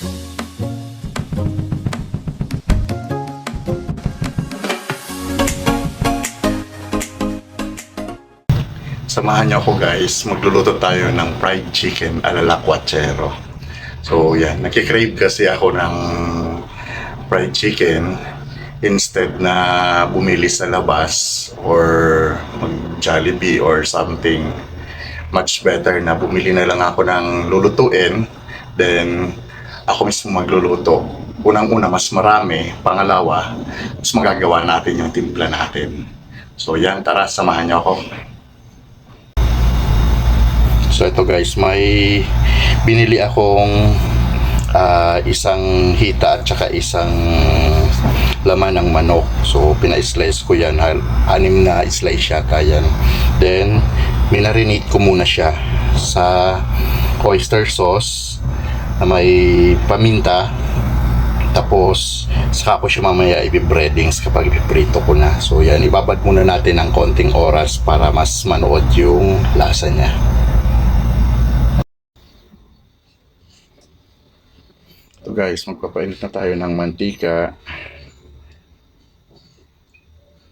Samahan niyo ako guys, magluluto tayo ng fried chicken ala lakwachero. So yan, nakikrave kasi ako ng fried chicken instead na bumili sa labas or mag Jollibee or something. Much better na bumili na lang ako ng lulutuin, then ako mismo magluluto. Unang-una, mas marami. Pangalawa, mas magagawa natin yung timpla natin. So yan, tara, samahan niyo ako. So ito guys, may binili akong isang hita at saka isang laman ng manok. So pina-slice ko yan, 6 na slice yata yan. Then minarinate ko muna siya sa oyster sauce na may paminta. Tapos saka ko siya mamaya i-breadings kapag ipiprito ko na. So yan, ibabad muna natin ng konting oras para mas manood yung lasa niya. So guys, magpapainit na tayo ng mantika.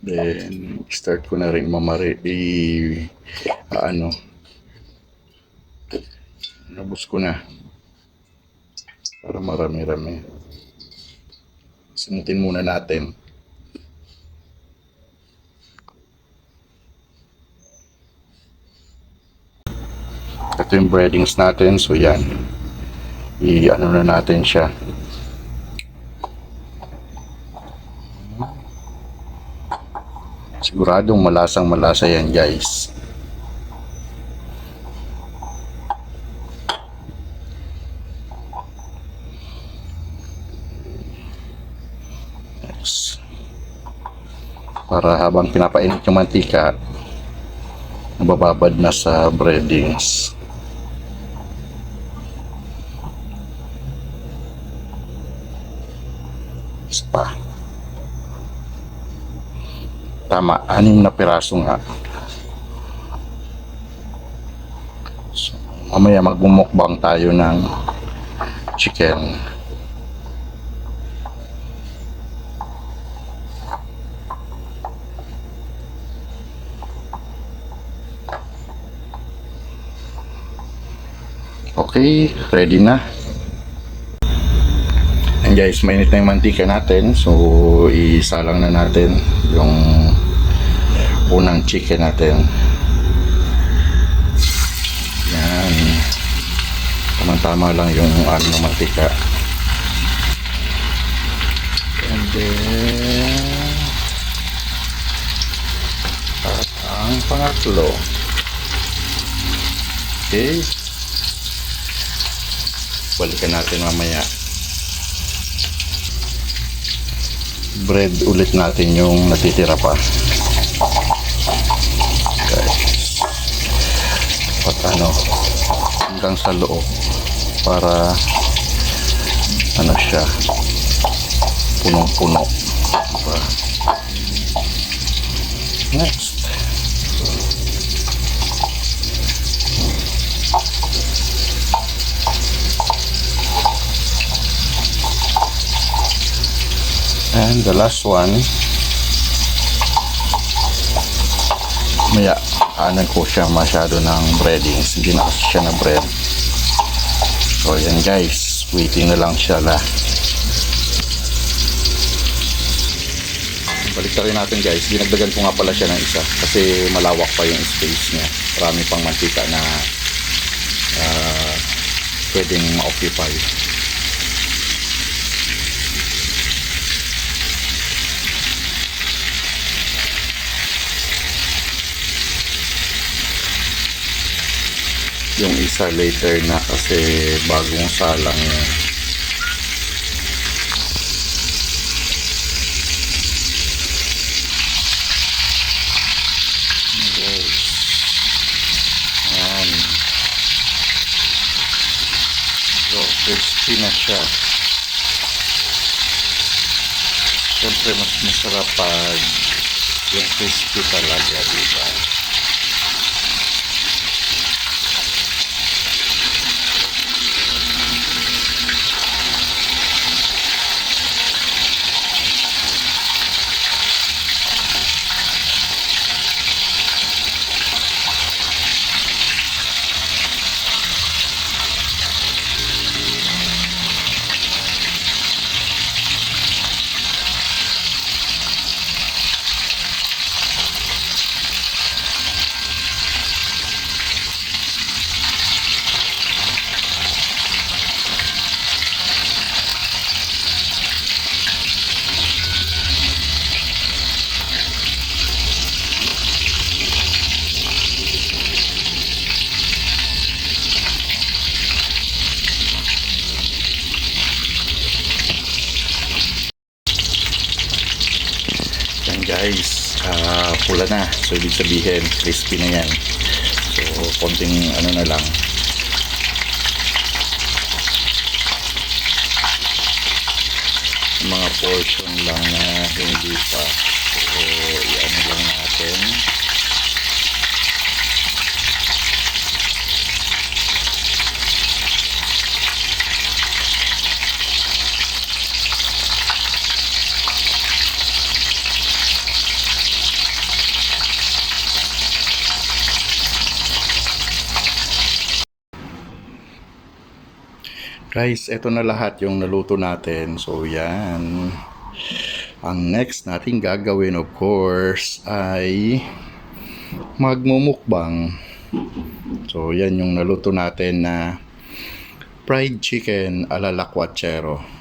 Then start ko na rin nabos ko na para marami-rami. Simutin muna natin. Ito yung breadings natin, so yan, i-ano na natin siya. Siguradong malasa yan guys. Yes. Para habang pinapainit yung mantika, nabababad na sa breadings. Pa. Tama, 6 na piraso nga. So, mamaya magmumukbang tayo ng chicken. Okay, ready na. And guys, mainit na yung mantika natin. So, isalang na natin yung unang chicken natin. Yan. Tamang-tama lang yung ng mantika. And then, at ang pangatlo. Okay. Balikan natin mamaya. Bread ulit natin yung natitira pa guys, at hanggang sa loob para siya punong-puno, diba? Next, and the last one, maya ko siya masyado ng breadings, hindi na kasi siya na bread. So yan guys, waiting na lang siya balik rin natin guys. Dinagdagan ko nga pala siya ng isa kasi malawak pa yung space niya, marami pang mantika na pwedeng ma-occupy. Yung isa later na kasi bagong salang yun. So crispy na siya. Siyempre mas masarap pag yung crispy talaga, diba? pula na. So, ibig sabihin, crispy na yan. So, konting ano na lang. Mga portion lang na hindi pa. So, i-ano lang natin. Guys, eto na lahat yung naluto natin. So, yan. Ang next natin gagawin, of course, ay magmumukbang. So, yan yung naluto natin na fried chicken ala lakwachero.